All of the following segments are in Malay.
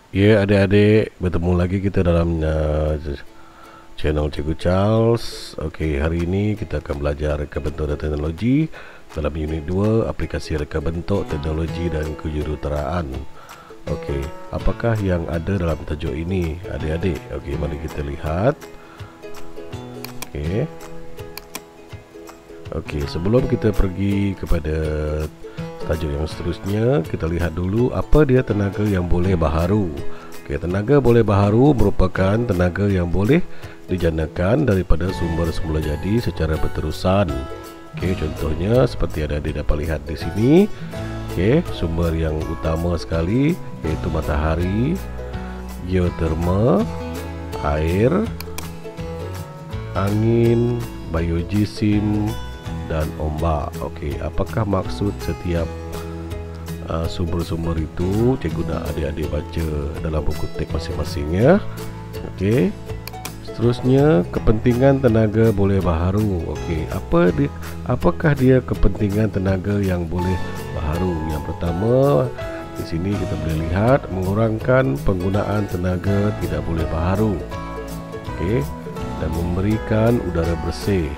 Ya, adik-adik, bertemu lagi kita dalam channel Cikgu Charles. Okey, hari ini kita akan belajar reka bentuk dan teknologi dalam unit 2, aplikasi reka bentuk, teknologi dan kejuruteraan. Okey, apakah yang ada dalam tajuk ini, adik-adik? Okey, mari kita lihat. Okey. Okey, sebelum kita pergi kepada tajuk yang seterusnya, kita lihat dulu apa dia tenaga yang boleh baharu. Okey, tenaga boleh baharu merupakan tenaga yang boleh dijanakan daripada sumber semula jadi secara berterusan. Okey, contohnya seperti ada dapat lihat di sini. Okey, sumber yang utama sekali iaitu matahari, geoterma, air, angin, biogeosim dan ombak. Okey, apakah maksud setiap sumber-sumber itu? Cikgu nak adik-adik baca dalam buku teks masing-masingnya. Okey. Seterusnya, kepentingan tenaga boleh baharu. Okey, apakah dia kepentingan tenaga yang boleh baharu? Yang pertama, di sini kita boleh lihat mengurangkan penggunaan tenaga tidak boleh baharu. Okey, dan memberikan udara bersih.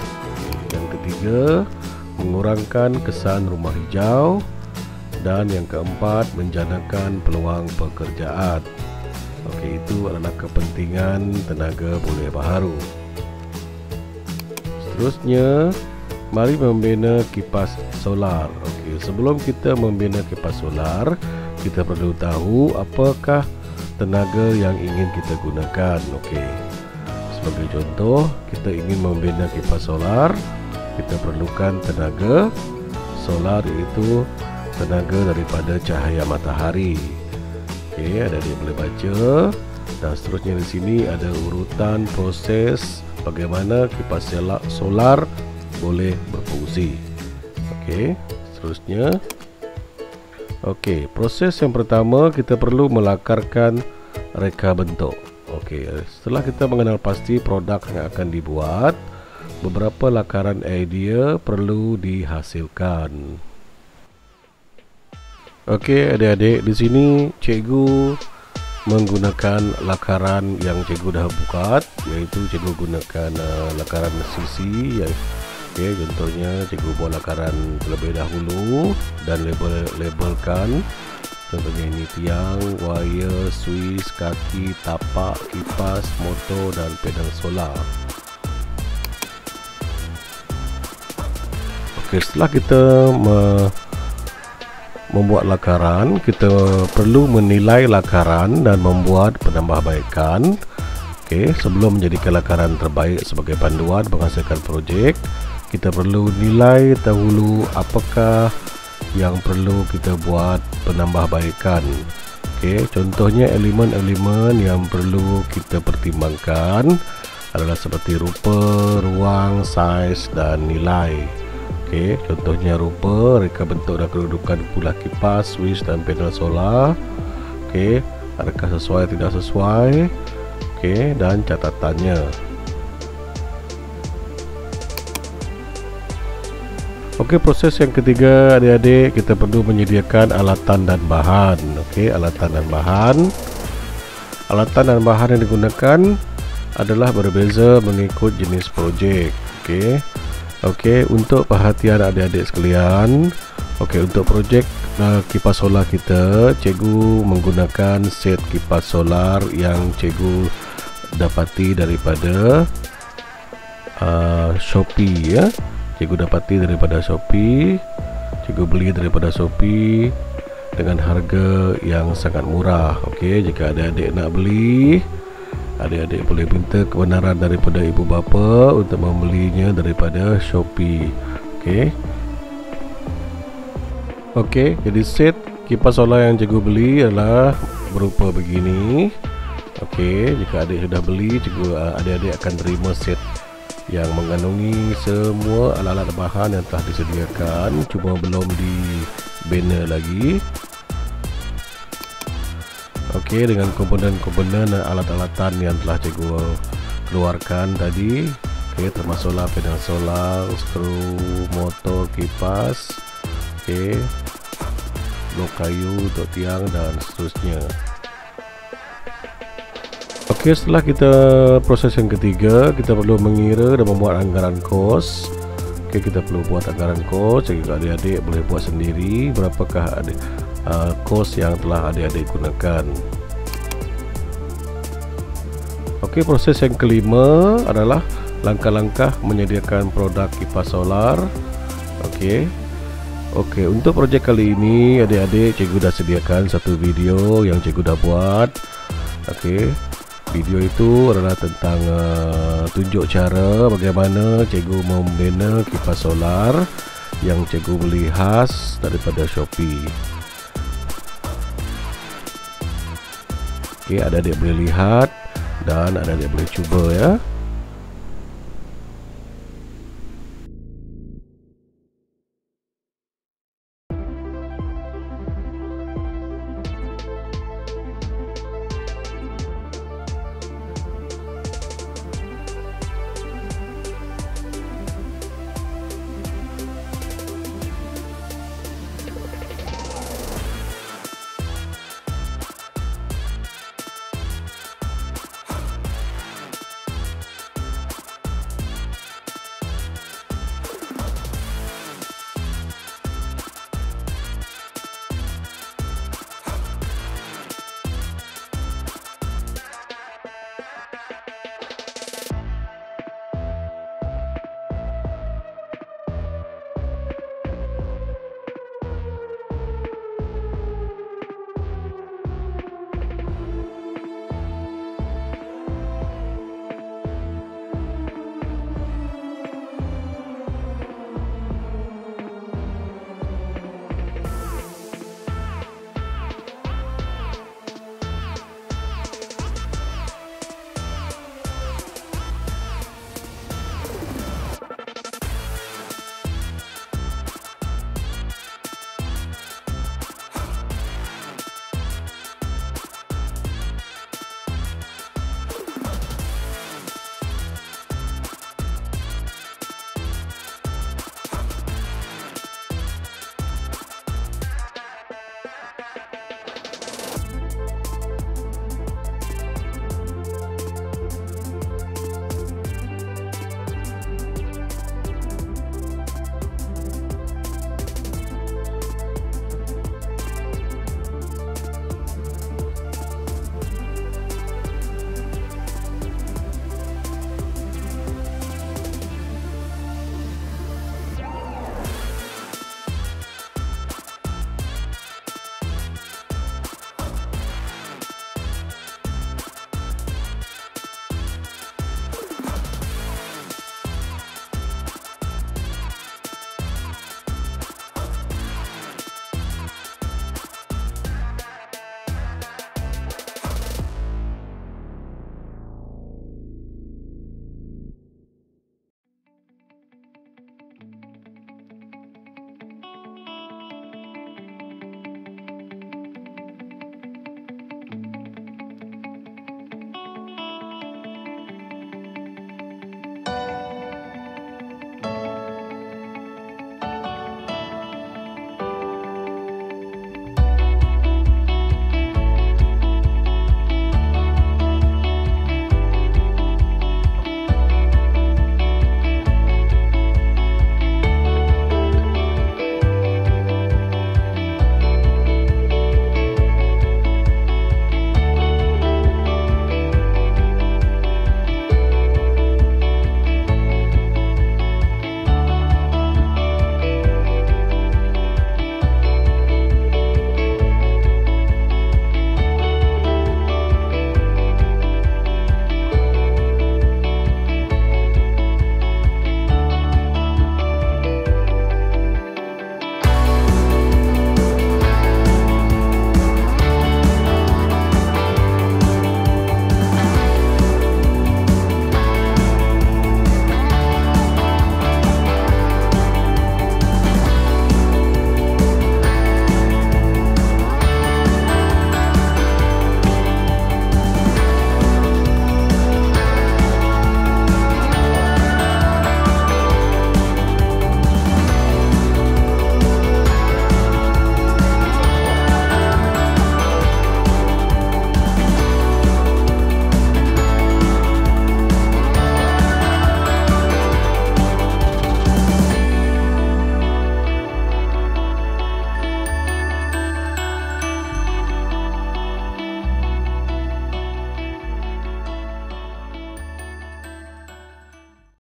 Yang ketiga, mengurangkan kesan rumah hijau. Dan yang keempat, menjanakan peluang pekerjaan. Okey, itu adalah kepentingan tenaga boleh baharu. Seterusnya, mari membina kipas solar. Okey, sebelum kita membina kipas solar, kita perlu tahu apakah tenaga yang ingin kita gunakan. Okey, sebagai contoh, kita ingin membina kipas solar, kita perlukan tenaga solar, iaitu tenaga daripada cahaya matahari. Okey, adik-adik boleh baca. Dan seterusnya di sini ada urutan proses bagaimana kipas solar boleh berfungsi. Okey, seterusnya. Okey, proses yang pertama kita perlu melakarkan reka bentuk. Okey, setelah kita mengenal pasti produk yang akan dibuat, beberapa lakaran idea perlu dihasilkan. Okey, adik-adik, di sini cikgu menggunakan lakaran yang cikgu dah buat, iaitu cikgu gunakan lakaran sisi. Okey, contohnya cikgu buat lakaran terlebih dahulu dan labelkan. Contohnya ini tiang, wire, suis, kaki, tapak, kipas, motor dan pedal solar. Okey, setelah kita membuat lakaran, kita perlu menilai lakaran dan membuat penambahbaikan. Okey, sebelum menjadikan lakaran terbaik sebagai panduan menghasilkan projek, kita perlu nilai dahulu apakah yang perlu kita buat penambahbaikan. Okey, contohnya elemen-elemen yang perlu kita pertimbangkan adalah seperti rupa, ruang, saiz dan nilai. Okey, contohnya rupa, reka bentuk dan kedudukan pula kipas, switch dan panel solar. Okey, adakah sesuai tidak sesuai? Okey, dan catatannya. Okey, proses yang ketiga, adik-adik, kita perlu menyediakan alatan dan bahan. Okey, alatan dan bahan. Alatan dan bahan yang digunakan adalah berbeza mengikut jenis projek. Okey. Okey, untuk perhatian adik-adik sekalian, okey, untuk projek kipas solar kita, cikgu menggunakan set kipas solar yang cikgu dapati daripada Shopee, ya. Cikgu dapati daripada Shopee. Cikgu beli daripada Shopee dengan harga yang sangat murah. Okey, jika adik-adik nak beli, adik-adik boleh minta kebenaran daripada ibu bapa untuk membelinya daripada Shopee. Okey. Okey, jadi set kipas solar yang cikgu beli adalah berupa begini. Okey, jika adik sudah beli, cikgu adik-adik akan terima set yang mengandungi semua alat-alat bahan yang telah disediakan, cuma belum di banner lagi. Okey, dengan komponen-komponen dan alat-alatan yang telah cikgu keluarkan tadi. Okey, termasuklah pedal solar, skru, motor, kipas. Okey, blok kayu untuk tiang dan seterusnya. Okey, setelah kita proses yang ketiga, kita perlu mengira dan membuat anggaran kos. Okey, kita perlu buat anggaran kos. Jadi adik-adik boleh buat sendiri berapakah kos yang telah adik-adik gunakan. Okey, proses yang kelima adalah langkah-langkah menyediakan produk kipas solar. Okey, untuk projek kali ini adik-adik cikgu dah sediakan satu video yang cikgu dah buat. Okey, video itu adalah tentang tunjuk cara bagaimana cikgu membina kipas solar yang cikgu beli khas daripada Shopee. Okey, adik-adik boleh lihat dan adik-adik boleh cuba ya.